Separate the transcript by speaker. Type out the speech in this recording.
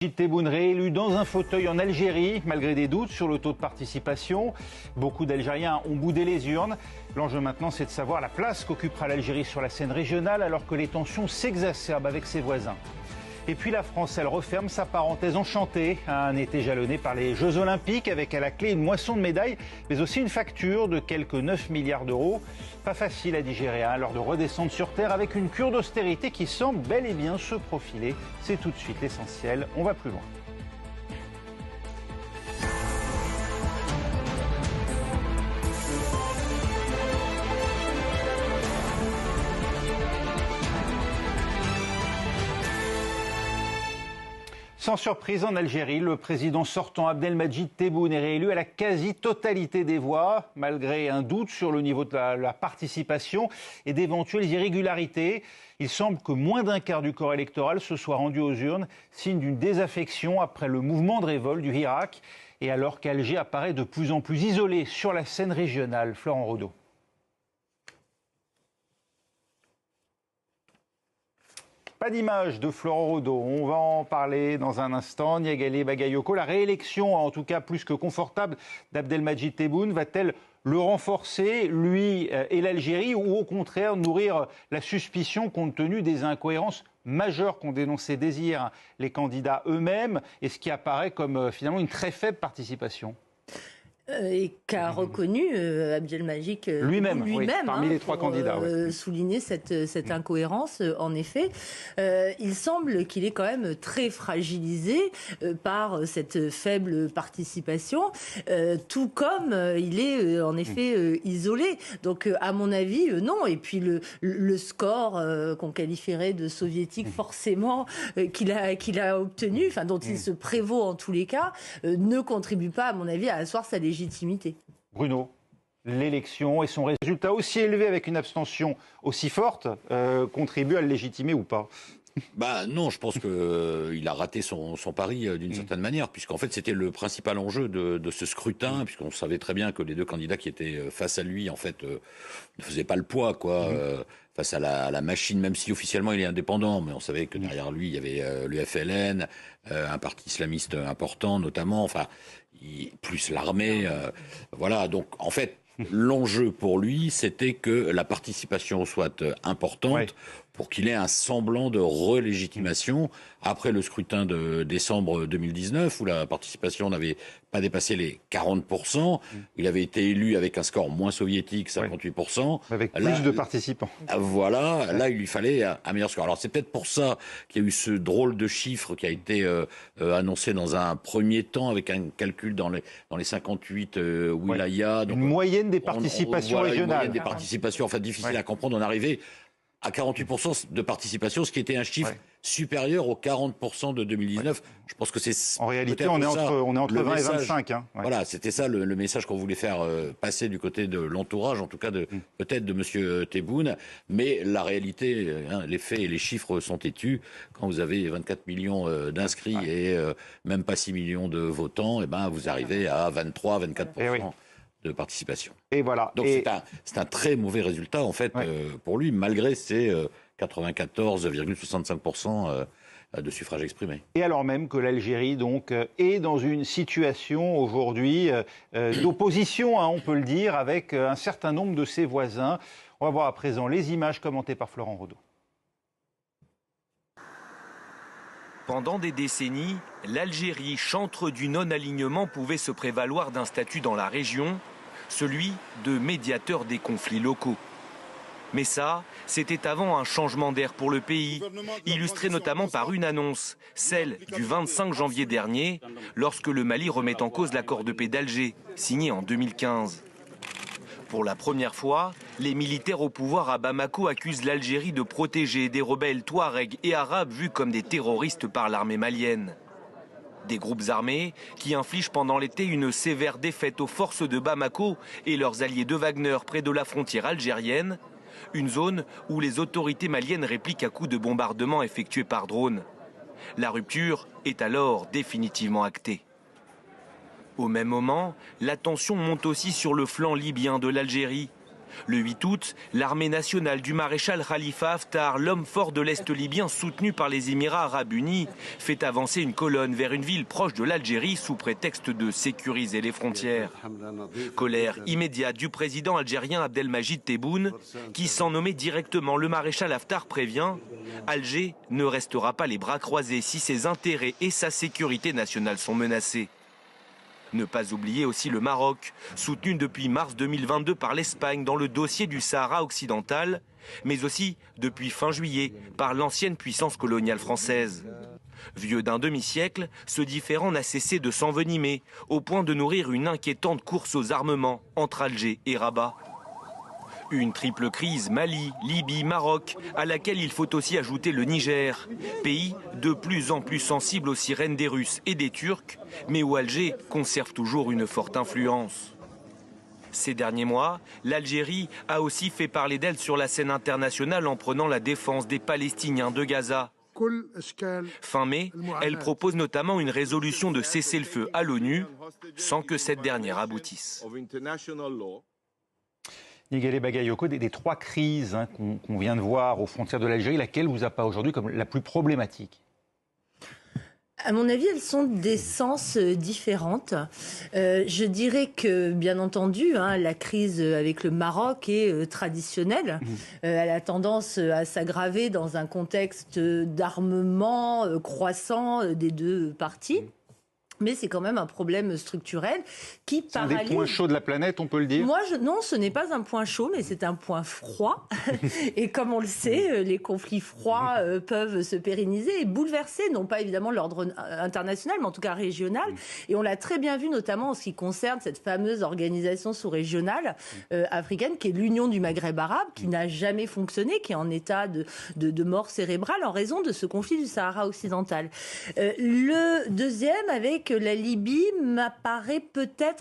Speaker 1: Tebboune réélu dans un fauteuil en Algérie, malgré des doutes sur le taux de participation. Beaucoup d'Algériens ont boudé les urnes. L'enjeu maintenant, c'est de savoir la place qu'occupera l'Algérie sur la scène régionale alors que les tensions s'exacerbent avec ses voisins. Et puis la France, elle referme sa parenthèse enchantée. Un été jalonné par les Jeux Olympiques avec à la clé une moisson de médailles, mais aussi une facture de quelques 9 milliards d'euros. Pas facile à digérer à l'heure de redescendre sur Terre avec une cure d'austérité qui semble bel et bien se profiler. C'est tout de suite l'essentiel. On va plus loin. Sans surprise, en Algérie, le président sortant Abdelmadjid Tebboune est réélu à la quasi-totalité des voix, malgré un doute sur le niveau de la participation et d'éventuelles irrégularités. Il semble que moins d'un quart du corps électoral se soit rendu aux urnes, signe d'une désaffection après le mouvement de révolte du Hirak, et alors qu'Alger apparaît de plus en plus isolé sur la scène régionale. Florent Rodeau. Pas d'image de Florent Rodeau, on va en parler dans un instant. Niagalé Bagayoko, la réélection, en tout cas plus que confortable, d'Abdelmadjid Tebboune, va-t-elle le renforcer, lui et l'Algérie, ou au contraire nourrir la suspicion compte tenu des incohérences majeures qu'ont dénoncé dès hier les candidats eux-mêmes et ce qui apparaît comme finalement une très faible participation?
Speaker 2: Et qu'a reconnu Abdelmadjid
Speaker 1: lui-même, oui, parmi les trois candidats.
Speaker 2: Souligner cette incohérence, en effet. Il semble qu'il est quand même très fragilisé par cette faible participation, tout comme il est en effet isolé. Donc à mon avis, non. Et puis le score qu'on qualifierait de soviétique, forcément, qu'il a obtenu, enfin dont il se prévaut en tous les cas, ne contribue pas, à mon avis, à asseoir sa légitimité.
Speaker 1: Bruno, l'élection et son résultat aussi élevé avec une abstention aussi forte contribue à le légitimer ou pas?
Speaker 3: Bah non, je pense qu'il a raté son pari d'une certaine manière, puisqu'en fait c'était le principal enjeu de ce scrutin, puisqu'on savait très bien que les deux candidats qui étaient face à lui, en fait, ne faisaient pas le poids, quoi. Face à la machine, même si officiellement il est indépendant, mais on savait que derrière lui il y avait le FLN, un parti islamiste important notamment, enfin plus l'armée, voilà. Donc en fait l'enjeu pour lui c'était que la participation soit importante pour qu'il ait un semblant de relégitimation après le scrutin de décembre 2019 où la participation n'avait pas dépassé les 40%. Il avait été élu avec un score moins soviétique, 58%.
Speaker 1: Avec plus de participants.
Speaker 3: Voilà, là il lui fallait un meilleur score. Alors c'est peut-être pour ça qu'il y a eu ce drôle de chiffre qui a été annoncé dans un premier temps avec un calcul dans les 58 wilayas. Donc,
Speaker 1: une moyenne des participations régionales. Une moyenne
Speaker 3: des participations, enfin difficile à comprendre. On arrivait à 48% de participation, ce qui était un chiffre supérieur aux 40% de 2019. Je pense que c'est...
Speaker 1: En réalité, on est entre 20 et 25.
Speaker 3: Voilà, c'était ça le message qu'on voulait faire passer du côté de l'entourage, en tout cas peut-être de M. Tebboune. Mais la réalité, les faits et les chiffres sont têtus. Quand vous avez 24 millions d'inscrits et même pas 6 millions de votants, et ben vous arrivez à 23-24%. De participation.
Speaker 1: Et voilà.
Speaker 3: Donc c'est un très mauvais résultat en fait pour lui, malgré ses 94,65% de suffrages exprimés.
Speaker 1: Et alors même que l'Algérie donc est dans une situation aujourd'hui d'opposition, on peut le dire, avec un certain nombre de ses voisins. On va voir à présent les images commentées par Florent Rodeau.
Speaker 4: Pendant des décennies, l'Algérie, chantre du non-alignement, pouvait se prévaloir d'un statut dans la région, celui de médiateur des conflits locaux. Mais ça, c'était avant un changement d'air pour le pays, illustré notamment par une annonce, celle du 25 janvier dernier, lorsque le Mali remet en cause l'accord de paix d'Alger, signé en 2015. Pour la première fois, les militaires au pouvoir à Bamako accusent l'Algérie de protéger des rebelles touaregs et arabes vus comme des terroristes par l'armée malienne. Des groupes armés qui infligent pendant l'été une sévère défaite aux forces de Bamako et leurs alliés de Wagner près de la frontière algérienne, une zone où les autorités maliennes répliquent à coups de bombardements effectués par drone. La rupture est alors définitivement actée. Au même moment, la tension monte aussi sur le flanc libyen de l'Algérie. Le 8 août, l'armée nationale du maréchal Khalifa Haftar, l'homme fort de l'Est libyen soutenu par les Émirats arabes unis, fait avancer une colonne vers une ville proche de l'Algérie sous prétexte de sécuriser les frontières. Colère immédiate du président algérien Abdelmajid Tebboune, qui, sans nommer directement le maréchal Haftar, prévient « Alger ne restera pas les bras croisés si ses intérêts et sa sécurité nationale sont menacés ». Ne pas oublier aussi le Maroc, soutenu depuis mars 2022 par l'Espagne dans le dossier du Sahara occidental, mais aussi depuis fin juillet par l'ancienne puissance coloniale française. Vieux d'un demi-siècle, ce différend n'a cessé de s'envenimer, au point de nourrir une inquiétante course aux armements entre Alger et Rabat. Une triple crise Mali, Libye, Maroc, à laquelle il faut aussi ajouter le Niger, pays de plus en plus sensible aux sirènes des Russes et des Turcs, mais où Alger conserve toujours une forte influence. Ces derniers mois, l'Algérie a aussi fait parler d'elle sur la scène internationale en prenant la défense des Palestiniens de Gaza. Fin mai, elle propose notamment une résolution de cessez-le-feu à l'ONU, sans que cette dernière aboutisse.
Speaker 1: Nigel Bagayoko, des trois crises qu'on vient de voir aux frontières de l'Algérie, laquelle vous apparaît aujourd'hui comme la plus problématique ?
Speaker 2: À mon avis, elles sont d'essence différentes. Je dirais que, bien entendu, la crise avec le Maroc est traditionnelle. Elle a tendance à s'aggraver dans un contexte d'armement croissant des deux parties. Mais c'est quand même un problème structurel qui paralyse...
Speaker 1: C'est un des points chauds de la planète, on peut le dire ?
Speaker 2: Non, ce n'est pas un point chaud, mais c'est un point froid. Et comme on le sait, les conflits froids peuvent se pérenniser et bouleverser, non pas évidemment l'ordre international, mais en tout cas régional. Et on l'a très bien vu, notamment en ce qui concerne cette fameuse organisation sous-régionale africaine, qui est l'Union du Maghreb arabe, qui n'a jamais fonctionné, qui est en état de mort cérébrale en raison de ce conflit du Sahara occidental. Le deuxième, avec la Libye, m'apparaît peut-être